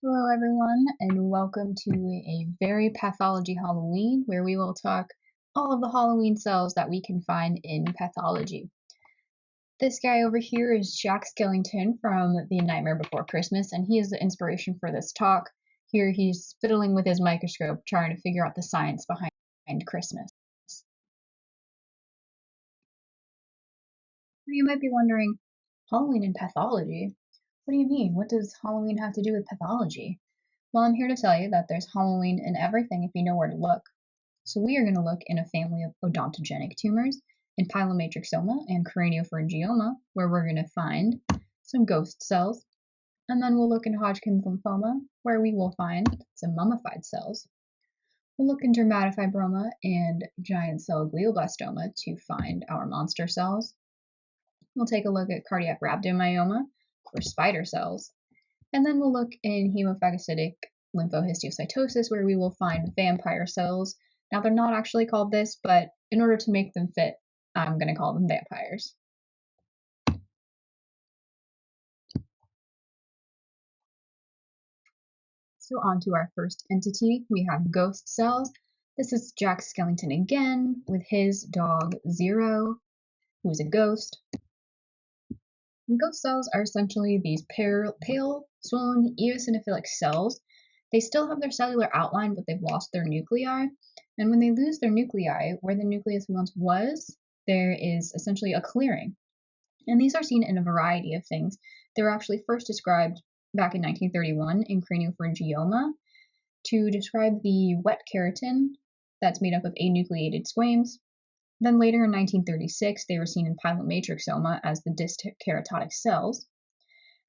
Hello, everyone, and welcome to a very pathology Halloween where we will talk all of the Halloween cells that we can find in pathology. This guy over here is Jack Skellington from The Nightmare Before Christmas, and he is the inspiration for this talk. Here he's fiddling with his microscope trying to figure out the science behind Christmas. You might be wondering, Halloween and pathology? What do you mean? What does Halloween have to do with pathology? Well, I'm here to tell you that there's Halloween in everything if you know where to look. So we are going to look in a family of odontogenic tumors in pilomatrixoma and craniopharyngioma, where we're going to find some ghost cells. And then we'll look in Hodgkin's lymphoma, where we will find some mummified cells. We'll look in dermatofibroma and giant cell glioblastoma to find our monster cells. We'll take a look at cardiac rhabdomyoma for spider cells. And then we'll look in hemophagocytic lymphohistiocytosis, where we will find vampire cells. Now, they're not actually called this, but in order to make them fit, I'm going to call them vampires. So on to our first entity, we have ghost cells. This is Jack Skellington again with his dog Zero, who is a ghost. And ghost cells are essentially these pale, swollen, eosinophilic cells. They still have their cellular outline, but they've lost their nuclei. And when they lose their nuclei, where the nucleus once was, there is essentially a clearing. And these are seen in a variety of things. They were actually first described back in 1931 in craniopharyngioma to describe the wet keratin that's made up of anucleated squames. Then later in 1936, they were seen in pilomatrixoma as the disc keratotic cells.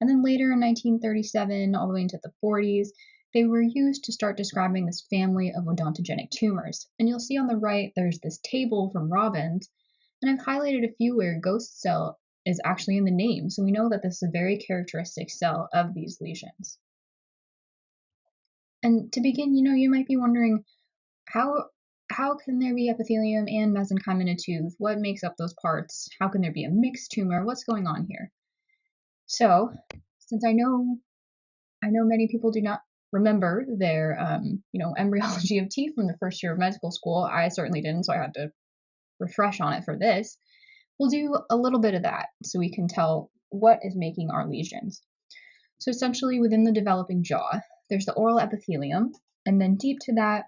And then later in 1937, all the way into the 40s, they were used to start describing this family of odontogenic tumors. And you'll see on the right, there's this table from Robbins, and I've highlighted a few where ghost cell is actually in the name, so we know that this is a very characteristic cell of these lesions. And to begin, you might be wondering, how can there be epithelium and mesenchyme in a tooth? What makes up those parts? How can there be a mixed tumor? What's going on here? So, since I know many people do not remember their, embryology of teeth from the first year of medical school, I certainly didn't, so I had to refresh on it for this. We'll do a little bit of that so we can tell what is making our lesions. So essentially, within the developing jaw, there's the oral epithelium, and then deep to that,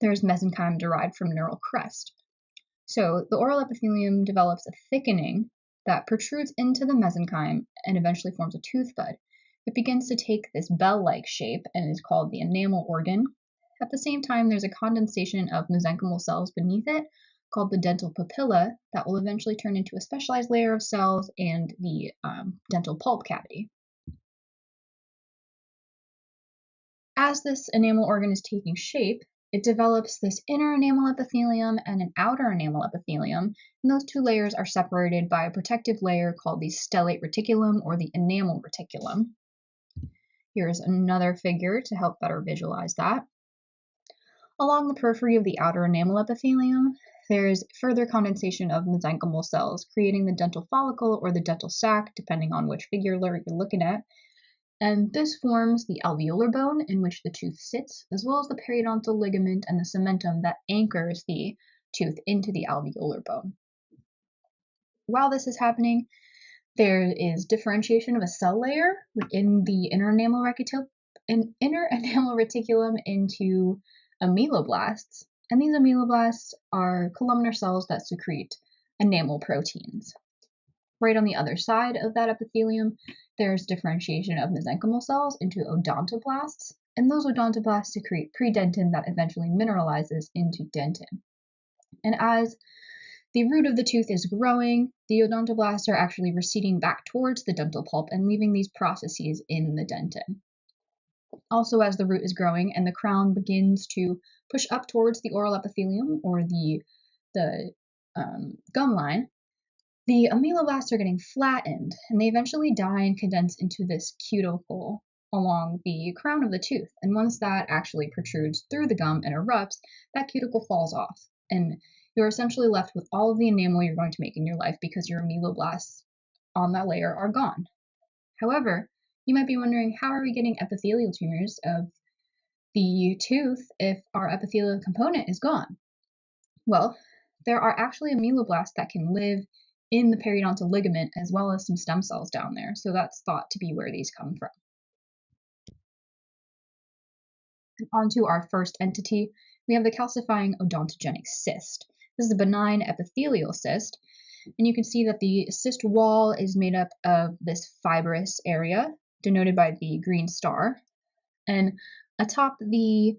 there's mesenchyme derived from neural crest. So the oral epithelium develops a thickening that protrudes into the mesenchyme and eventually forms a tooth bud. It begins to take this bell-like shape and is called the enamel organ. At the same time, there's a condensation of mesenchymal cells beneath it called the dental papilla that will eventually turn into a specialized layer of cells and the dental pulp cavity. As this enamel organ is taking shape, it develops this inner enamel epithelium and an outer enamel epithelium, and those two layers are separated by a protective layer called the stellate reticulum or the enamel reticulum. Here's another figure to help better visualize that. Along the periphery of the outer enamel epithelium, there's further condensation of mesenchymal cells, creating the dental follicle or the dental sac, depending on which figure you're looking at. And this forms the alveolar bone in which the tooth sits, as well as the periodontal ligament and the cementum that anchors the tooth into the alveolar bone. While this is happening, there is differentiation of a cell layer within the inner enamel reticulum into ameloblasts, and these ameloblasts are columnar cells that secrete enamel proteins. Right on the other side of that epithelium, there's differentiation of mesenchymal cells into odontoblasts, and those odontoblasts secrete predentin that eventually mineralizes into dentin. And as the root of the tooth is growing, the odontoblasts are actually receding back towards the dental pulp and leaving these processes in the dentin. Also, as the root is growing and the crown begins to push up towards the oral epithelium or the gum line, the ameloblasts are getting flattened, and they eventually die and condense into this cuticle along the crown of the tooth. And once that actually protrudes through the gum and erupts, that cuticle falls off, and you're essentially left with all of the enamel you're going to make in your life because your ameloblasts on that layer are gone. However, You might be wondering, how are we getting epithelial tumors of the tooth if our epithelial component is gone? Well, there are actually ameloblasts that can live in the periodontal ligament as well as some stem cells down there, so that's thought to be where these come from. And onto our first entity, we have the calcifying odontogenic cyst. This is a benign epithelial cyst, and you can see that the cyst wall is made up of this fibrous area, denoted by the green star, and atop the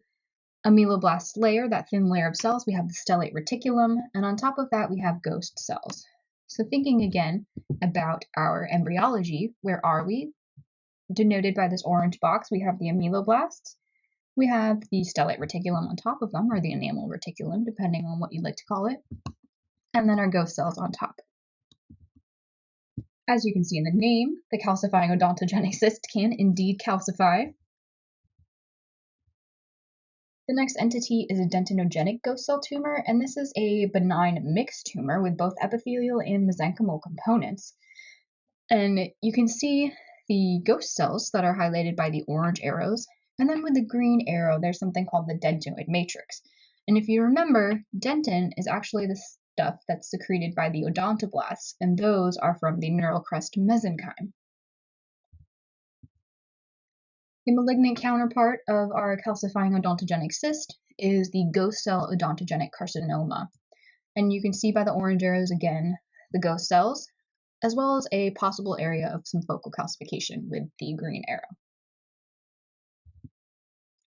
ameloblast layer, that thin layer of cells, we have the stellate reticulum, and on top of that we have ghost cells. So thinking again about our embryology, where are we? Denoted by this orange box, we have the ameloblasts. We have the stellate reticulum on top of them, or the enamel reticulum, depending on what you'd like to call it, and then our ghost cells on top. As you can see in the name, the calcifying odontogenic cyst can indeed calcify. The next entity is a dentinogenic ghost cell tumor, and this is a benign mixed tumor with both epithelial and mesenchymal components. And you can see the ghost cells that are highlighted by the orange arrows, and then with the green arrow, there's something called the dentinoid matrix. And if you remember, dentin is actually the stuff that's secreted by the odontoblasts, and those are from the neural crest mesenchyme. The malignant counterpart of our calcifying odontogenic cyst is the ghost cell odontogenic carcinoma. And you can see by the orange arrows again the ghost cells, as well as a possible area of some focal calcification with the green arrow.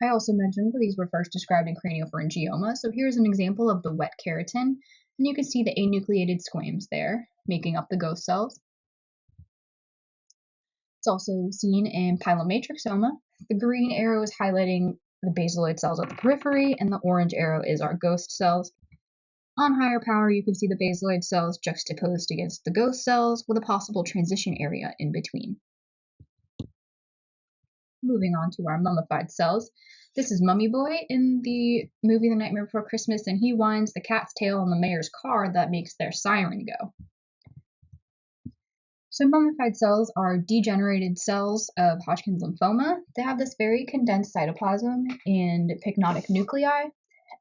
I also mentioned that these were first described in craniopharyngioma, so here's an example of the wet keratin, and you can see the anucleated squames there, making up the ghost cells. It's also seen in pilomatrixoma. The green arrow is highlighting the basaloid cells at the periphery, and the orange arrow is our ghost cells. On higher power, you can see the basaloid cells juxtaposed against the ghost cells with a possible transition area in between. Moving on to our mummified cells. This is Mummy Boy in the movie The Nightmare Before Christmas, and he winds the cat's tail on the mayor's car that makes their siren go. So mummified cells are degenerated cells of Hodgkin's lymphoma. They have this very condensed cytoplasm and pycnotic nuclei,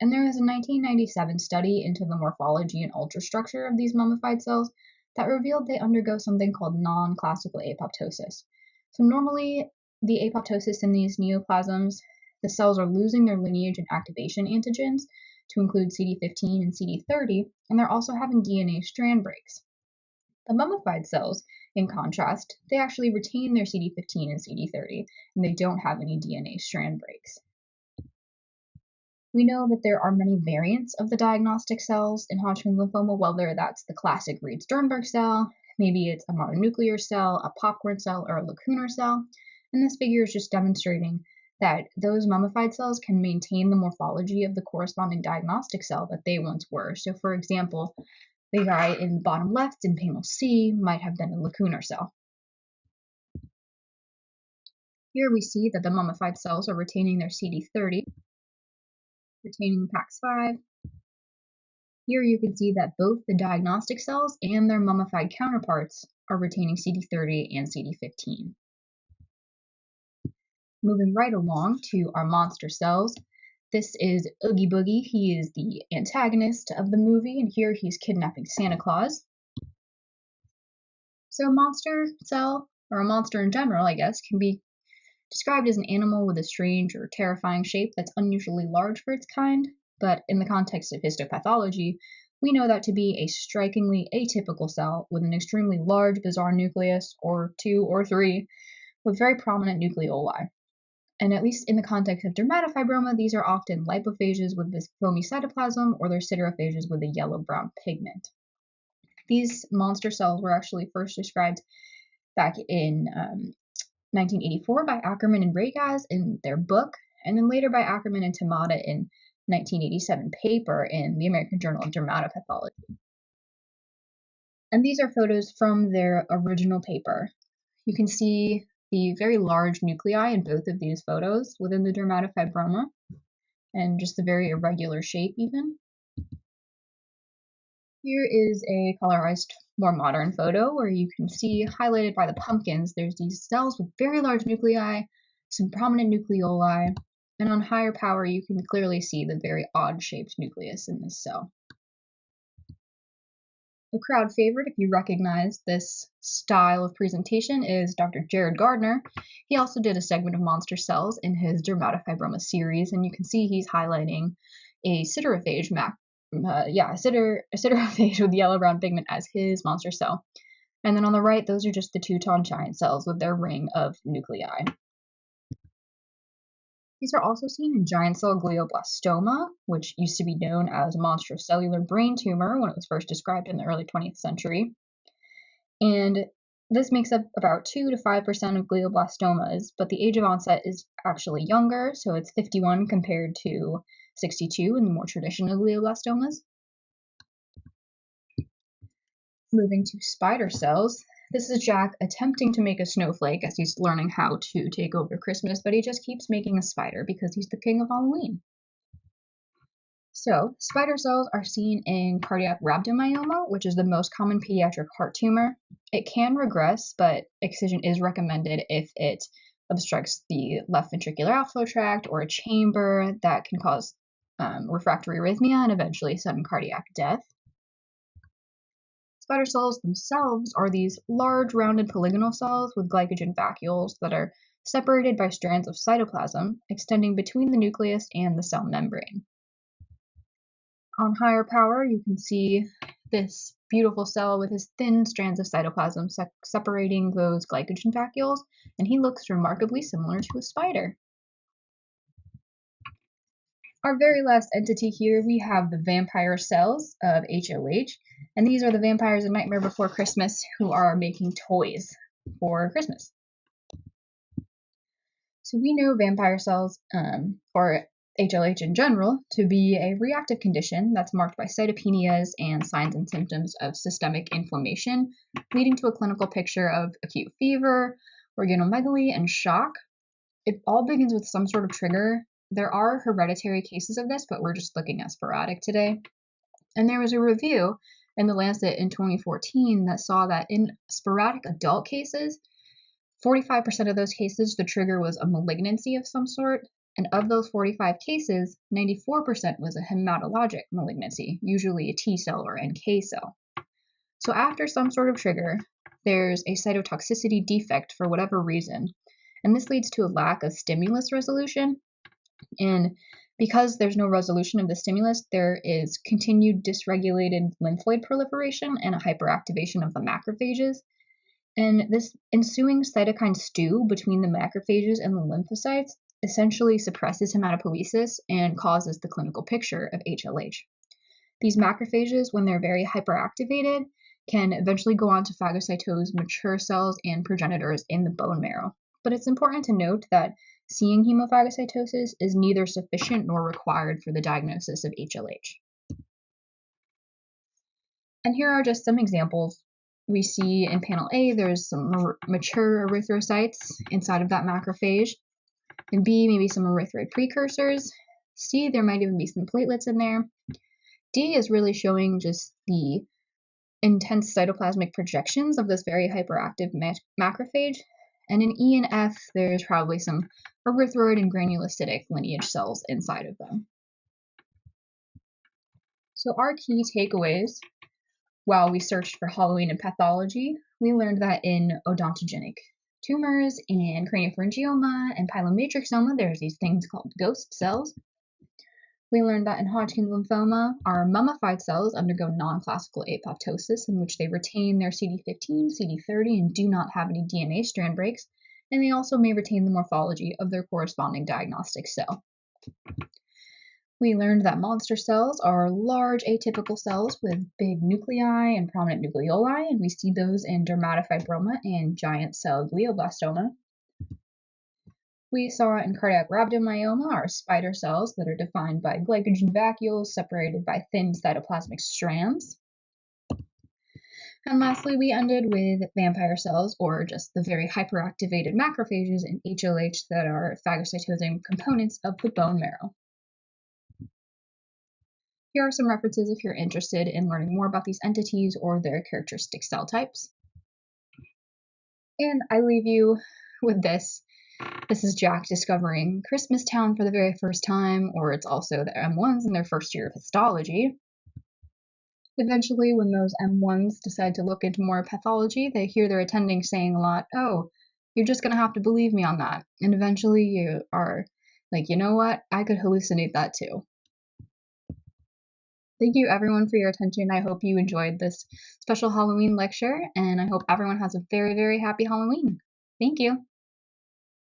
and there was a 1997 study into the morphology and ultrastructure of these mummified cells that revealed they undergo something called non-classical apoptosis. So normally, the apoptosis in these neoplasms, the cells are losing their lineage and activation antigens to include CD15 and CD30, and they're also having DNA strand breaks. The mummified cells, in contrast, they actually retain their CD15 and CD30, and they don't have any DNA strand breaks. We know that there are many variants of the diagnostic cells in Hodgkin's lymphoma, whether that's the classic Reed-Sternberg cell, maybe it's a mononuclear cell, a popcorn cell, or a lacunar cell, and this figure is just demonstrating that those mummified cells can maintain the morphology of the corresponding diagnostic cell that they once were. So for example, the guy in the bottom left in panel C might have been a lacunar cell. Here we see that the mummified cells are retaining their CD30, retaining PAX5. Here you can see that both the diagnostic cells and their mummified counterparts are retaining CD30 and CD15. Moving right along to our monster cells. This is Oogie Boogie. He is the antagonist of the movie, and here he's kidnapping Santa Claus. So a monster cell, or a monster in general, I guess, can be described as an animal with a strange or terrifying shape that's unusually large for its kind, but in the context of histopathology, we know that to be a strikingly atypical cell with an extremely large, bizarre nucleus, or 2 or 3, with very prominent nucleoli. And at least in the context of dermatofibroma, these are often lipophages with this foamy cytoplasm, or they're siderophages with a yellow-brown pigment. These monster cells were actually first described back in 1984 by Ackerman and Ragaz in their book, and then later by Ackerman and Tamada in 1987 paper in the American Journal of Dermatopathology. And these are photos from their original paper. You can see the very large nuclei in both of these photos within the dermatofibroma, and just the very irregular shape even. Here is a colorized more modern photo where you can see highlighted by the pumpkins, there's these cells with very large nuclei, some prominent nucleoli, and on higher power you can clearly see the very odd-shaped nucleus in this cell. A crowd favorite, if you recognize this style of presentation, is Dr. Jared Gardner. He also did a segment of monster cells in his dermatofibroma series, and you can see he's highlighting a siderophage siderophage with yellow-brown pigment as his monster cell. And then on the right, those are just the Teuton giant cells with their ring of nuclei. These are also seen in giant cell glioblastoma, which used to be known as monstrocellular brain tumor when it was first described in the early 20th century. And this makes up about 2 to 5% of glioblastomas, but the age of onset is actually younger, so it's 51 compared to 62 in the more traditional glioblastomas. Moving to spider cells. This is Jack attempting to make a snowflake as he's learning how to take over Christmas, but he just keeps making a spider because he's the king of Halloween. So, spider cells are seen in cardiac rhabdomyoma, which is the most common pediatric heart tumor. It can regress, but excision is recommended if it obstructs the left ventricular outflow tract or a chamber that can cause refractory arrhythmia and eventually sudden cardiac death. Spider cells themselves are these large rounded polygonal cells with glycogen vacuoles that are separated by strands of cytoplasm extending between the nucleus and the cell membrane. On higher power, you can see this beautiful cell with his thin strands of cytoplasm separating those glycogen vacuoles, and he looks remarkably similar to a spider. Our very last entity here, we have the vampire cells of HLH, and these are the vampires in Nightmare Before Christmas who are making toys for Christmas. So we know vampire cells, or HLH in general, to be a reactive condition that's marked by cytopenias and signs and symptoms of systemic inflammation, leading to a clinical picture of acute fever, organomegaly, and shock. It all begins with some sort of trigger. There are hereditary cases of this, but we're just looking at sporadic today. And there was a review in the Lancet in 2014 that saw that in sporadic adult cases, 45% of those cases, the trigger was a malignancy of some sort. And of those 45 cases, 94% was a hematologic malignancy, usually a T cell or NK cell. So after some sort of trigger, there's a cytotoxicity defect for whatever reason. And this leads to a lack of stimulus resolution. And because there's no resolution of the stimulus, there is continued dysregulated lymphoid proliferation and a hyperactivation of the macrophages. And this ensuing cytokine stew between the macrophages and the lymphocytes essentially suppresses hematopoiesis and causes the clinical picture of HLH. These macrophages, when they're very hyperactivated, can eventually go on to phagocytose mature cells and progenitors in the bone marrow. But it's important to note that seeing hemophagocytosis is neither sufficient nor required for the diagnosis of HLH. And here are just some examples. We see in panel A, there's some mature erythrocytes inside of that macrophage. In B, maybe some erythroid precursors. C, there might even be some platelets in there. D is really showing just the intense cytoplasmic projections of this very hyperactive macrophage. And in E and F, there's probably some erythroid and granulocytic lineage cells inside of them. So our key takeaways while we searched for Halloween and pathology, we learned that in odontogenic tumors and craniopharyngioma and pilomatrixoma, there's these things called ghost cells. We learned that in Hodgkin's lymphoma, our mummified cells undergo non-classical apoptosis in which they retain their CD15, CD30, and do not have any DNA strand breaks, and they also may retain the morphology of their corresponding diagnostic cell. We learned that monster cells are large atypical cells with big nuclei and prominent nucleoli, and we see those in dermatofibroma and giant cell glioblastoma. We saw in cardiac rhabdomyoma our spider cells that are defined by glycogen vacuoles separated by thin cytoplasmic strands. And lastly, we ended with vampire cells, or just the very hyperactivated macrophages in HLH that are phagocytosing components of the bone marrow. Here are some references if you're interested in learning more about these entities or their characteristic cell types. And I leave you with this. This is Jack discovering Christmas Town for the very first time, or it's also the M1s in their first year of histology. Eventually, when those M1s decide to look into more pathology, they hear their attending saying a lot, "Oh, you're just going to have to believe me on that." And eventually you are like, you know what? I could hallucinate that too. Thank you everyone for your attention. I hope you enjoyed this special Halloween lecture, and I hope everyone has a very, very happy Halloween. Thank you.